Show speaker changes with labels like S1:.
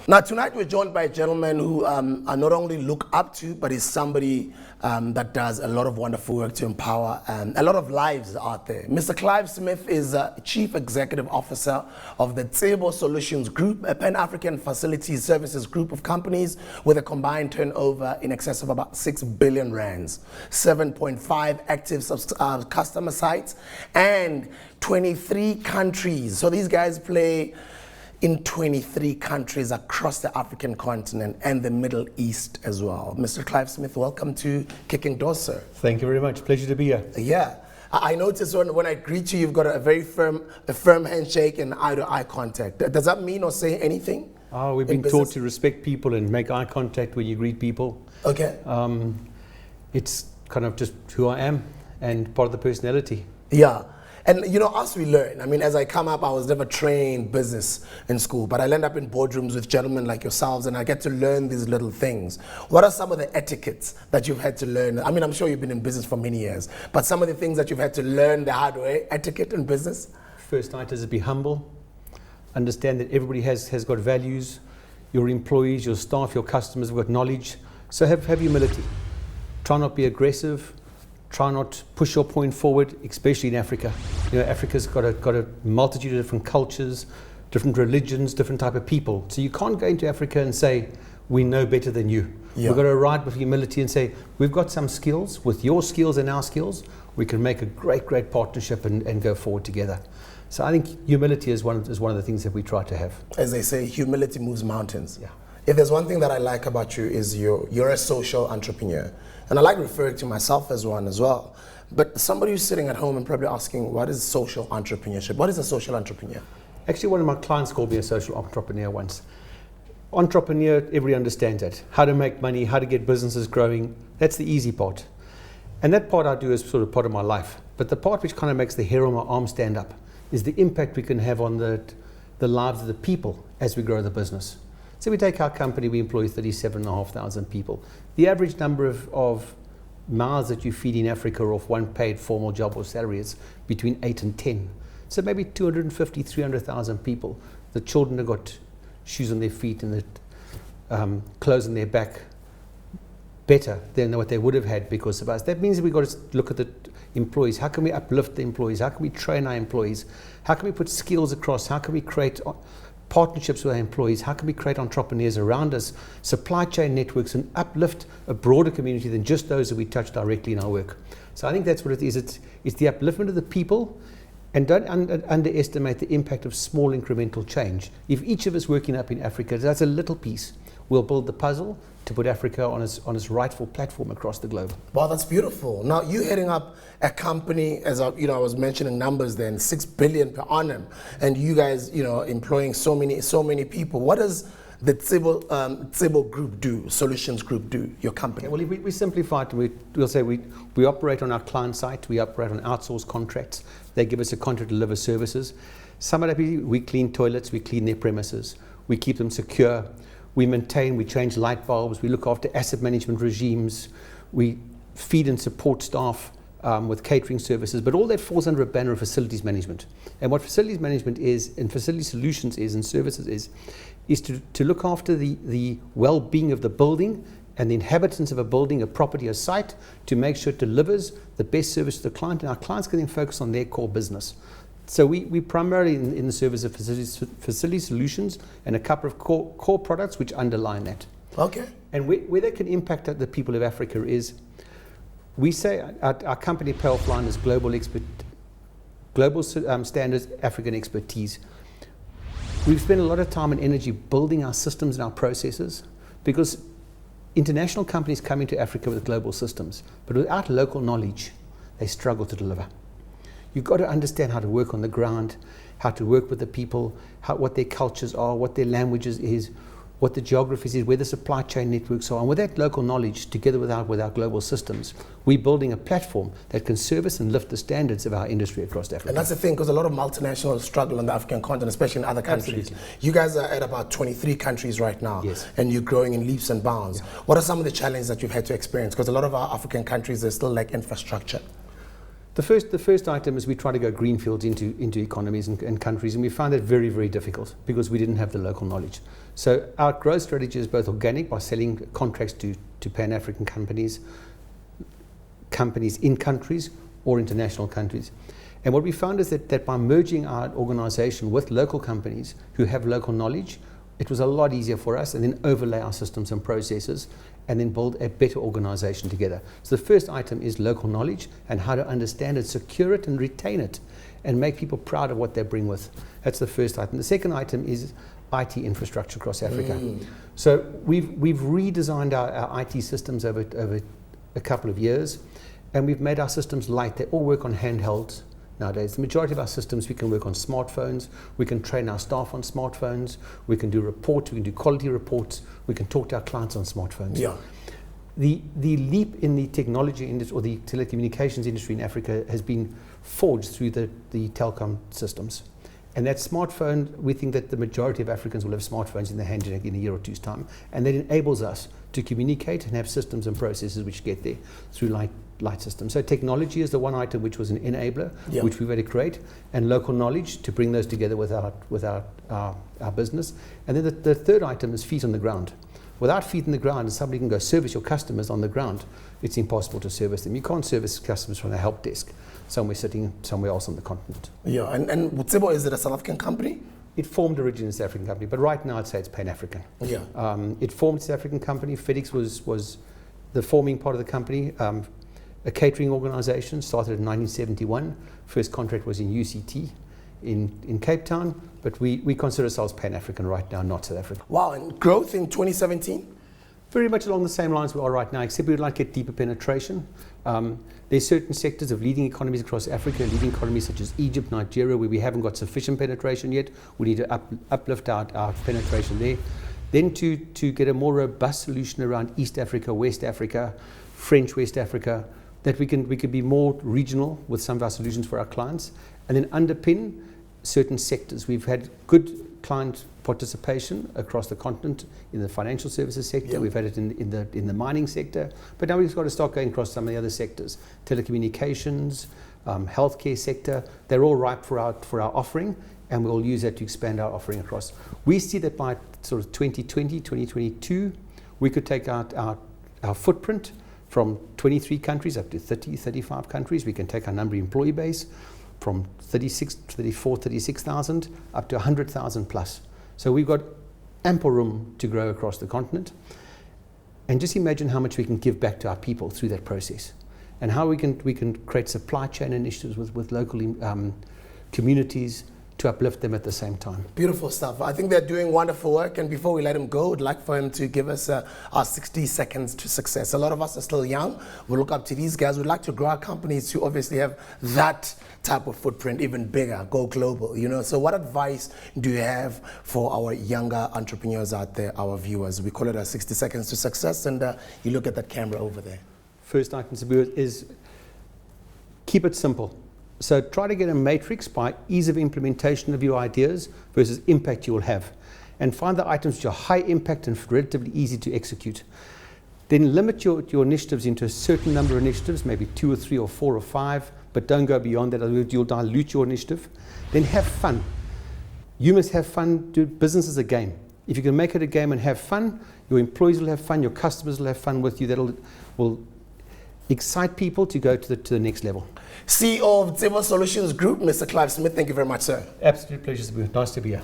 S1: Now, tonight we're joined by a gentleman who I not only look up to, but is somebody that does a lot of wonderful work to empower a lot of lives out there. Mr. Clive Smith is Chief Executive Officer of the Tsebo Solutions Group, a Pan-African facilities services group of companies with a combined turnover in excess of about 6 billion rands, 7.5 active customer sites, and 23 countries. So these guys play in 23 countries across the African continent and the Middle East as well. Mr. Clive Smith, welcome to Kicking Doors, sir.
S2: Thank you very much. Pleasure to be here.
S1: Yeah. I noticed when I greet you, you've got a very firm handshake and eye-to-eye contact. Does that mean or say anything?
S2: We've been taught to respect people and make eye contact when you greet people.
S1: Okay.
S2: It's kind of just who I am and part of the personality.
S1: Yeah. And you know, as we learn, I mean, as I come up, I was never trained business in school, but I'll end up in boardrooms with gentlemen like yourselves, and I get to learn these little things. What are some of the etiquettes that you've had to learn? I mean, I'm sure you've been in business for many years, but some of the things that you've had to learn the hard way, etiquette in business?
S2: First night is to be humble, understand that everybody has got values, your employees, your staff, your customers have got knowledge, so have humility. Try not to be aggressive. Try not to push your point forward, especially in Africa. You know, Africa's got a multitude of different cultures, different religions, different type of people. So you can't go into Africa and say, we know better than you.
S1: Yeah.
S2: We've got to ride with humility and say, we've got some skills. With your skills and our skills, we can make a great partnership and go forward together. So I think humility is one of the things that we try to have.
S1: As they say, humility moves mountains.
S2: Yeah.
S1: If there's one thing that I like about you is you're a social entrepreneur. And I like referring to myself as one as well. But somebody who's sitting at home and probably asking, what is social entrepreneurship? What is a social entrepreneur?
S2: Actually, one of my clients called me a social entrepreneur once. Entrepreneur, everybody understands that. How to make money, how to get businesses growing, that's the easy part. And that part I do is sort of part of my life. But the part which kind of makes the hair on my arm stand up is the impact we can have on the lives of the people as we grow the business. So we take our company, we employ 37,500 people. The average number of mouths that you feed in Africa off one paid formal job or salary is between 8 and 10. So maybe 250, 300,000 people. The children have got shoes on their feet and the clothes on their back better than what they would have had because of us. That means we've got to look at the employees. How can we uplift the employees? How can we train our employees? How can we put skills across? How can we create partnerships with our employees? How can we create entrepreneurs around us, supply chain networks, and uplift a broader community than just those that we touch directly in our work? So I think that's what it is. It's the upliftment of the people, and don't underestimate the impact of small incremental change. If each of us working up in Africa, that's a little piece, we'll build the puzzle to put Africa on its rightful platform across the globe.
S1: Wow, that's beautiful. Now, you heading up a company, as I was mentioning numbers then, 6 billion per annum, and you guys, employing so many people. What does the Tsebo Group do, Solutions Group do, your company?
S2: Okay, well, we simplify it. We'll say we operate on our client site, we operate on outsourced contracts. They give us a contract to deliver services. Some of that we clean toilets, we clean their premises, we keep them secure. We maintain, we change light bulbs, we look after asset management regimes, we feed and support staff with catering services, but all that falls under a banner of facilities management. And what facilities management is, and facility solutions is, and services is to look after the well-being of the building and the inhabitants of a building, a property, a site, to make sure it delivers the best service to the client, and our clients can then focus on their core business. So we primarily in the service of facility solutions and a couple of core products which underline that.
S1: Okay.
S2: And where that can impact the people of Africa is, we say our company Powerfline is global standards, African expertise. We've spent a lot of time and energy building our systems and our processes because international companies come into Africa with global systems, but without local knowledge, they struggle to deliver. You've got to understand how to work on the ground, how to work with the people, what their cultures are, what their languages is, what the geographies is, where the supply chain networks are. And with that local knowledge, together with our global systems, we're building a platform that can service and lift the standards of our industry across Africa.
S1: And that's the thing, because a lot of multinationals struggle on the African continent, especially in other countries.
S2: Absolutely.
S1: You guys are at about 23 countries right now,
S2: yes,
S1: and you're growing in leaps and bounds. Yeah. What are some of the challenges that you've had to experience? Because a lot of our African countries, they still lack infrastructure.
S2: The first item is we try to go greenfields into economies and countries, and we found that very, very difficult because we didn't have the local knowledge. So our growth strategy is both organic by selling contracts to Pan-African companies in countries or international countries. And what we found is that by merging our organization with local companies who have local knowledge, it was a lot easier for us, and then overlay our systems and processes and then build a better organization together. So the first item is local knowledge and how to understand it, secure it and retain it and make people proud of what they bring with. That's the first item. The second item is IT infrastructure across Africa. So we've redesigned our IT systems over a couple of years, and we've made our systems light. They all work on handhelds nowadays. The majority of our systems, we can work on smartphones, we can train our staff on smartphones, we can do reports, we can do quality reports, we can talk to our clients on smartphones.
S1: Yeah.
S2: The leap in the technology industry or the telecommunications industry in Africa has been forged through the telecom systems. And that smartphone, we think that the majority of Africans will have smartphones in their hand in a year or two's time. And that enables us to communicate and have systems and processes which get there through light systems. So technology is the one item which was an enabler, which we've had to create, and local knowledge to bring those together with our business. And then the third item is feet on the ground. Without feet on the ground, and somebody can go service your customers on the ground, it's impossible to service them. You can't service customers from a help desk somewhere sitting somewhere else on the continent.
S1: Yeah, and Tsebo, is it a South African company?
S2: It formed originally as a South African company, but right now I'd say it's Pan-African.
S1: Yeah.
S2: It formed as a South African company. FedEx was the forming part of the company. A catering organization started in 1971. First contract was in UCT in Cape Town, but we consider ourselves Pan-African right now, not South African.
S1: Wow, and growth in 2017?
S2: Very much along the same lines we are right now, except we'd like to get deeper penetration. There's certain sectors of leading economies across Africa, leading economies such as Egypt, Nigeria, where we haven't got sufficient penetration yet. We need to uplift our penetration there. Then to get a more robust solution around East Africa, West Africa, French West Africa, that we could be more regional with some of our solutions for our clients, and then underpin certain sectors. We've had good client participation across the continent in the financial services sector. Yeah. We've had it in the mining sector, but now we've got to start going across some of the other sectors, telecommunications, healthcare sector. They're all ripe for our offering, and we'll use that to expand our offering across. We see that by sort of 2020, 2022, we could take out our footprint from 23 countries up to 30, 35 countries. We can take our number of employee base from 36,000 up to 100,000 plus. So we've got ample room to grow across the continent. And just imagine how much we can give back to our people through that process, and how we can create supply chain initiatives with local communities to uplift them at the same time.
S1: Beautiful stuff. I think they're doing wonderful work, and before we let him go, I'd like for him to give us our 60 seconds to success. A lot of us are still young. We look up to these guys. We'd like to grow our companies to obviously have that type of footprint, even bigger, go global, you know. So what advice do you have for our younger entrepreneurs out there, our viewers? We call it our 60 seconds to success, and you look at that camera over there.
S2: First item is keep it simple. So try to get a matrix by ease of implementation of your ideas versus impact you will have. And find the items which are high impact and relatively easy to execute. Then limit your initiatives into a certain number of initiatives, maybe 2 or 3 or 4 or 5, but don't go beyond that, otherwise you'll dilute your initiative. Then have fun. You must have fun. Do business as a game. If you can make it a game and have fun, your employees will have fun, your customers will have fun with you. That will excite people to go to the next level.
S1: CEO of Tsebo Solutions Group, Mr. Clive Smith, thank you very much, sir.
S2: Absolute pleasure. Nice to be here.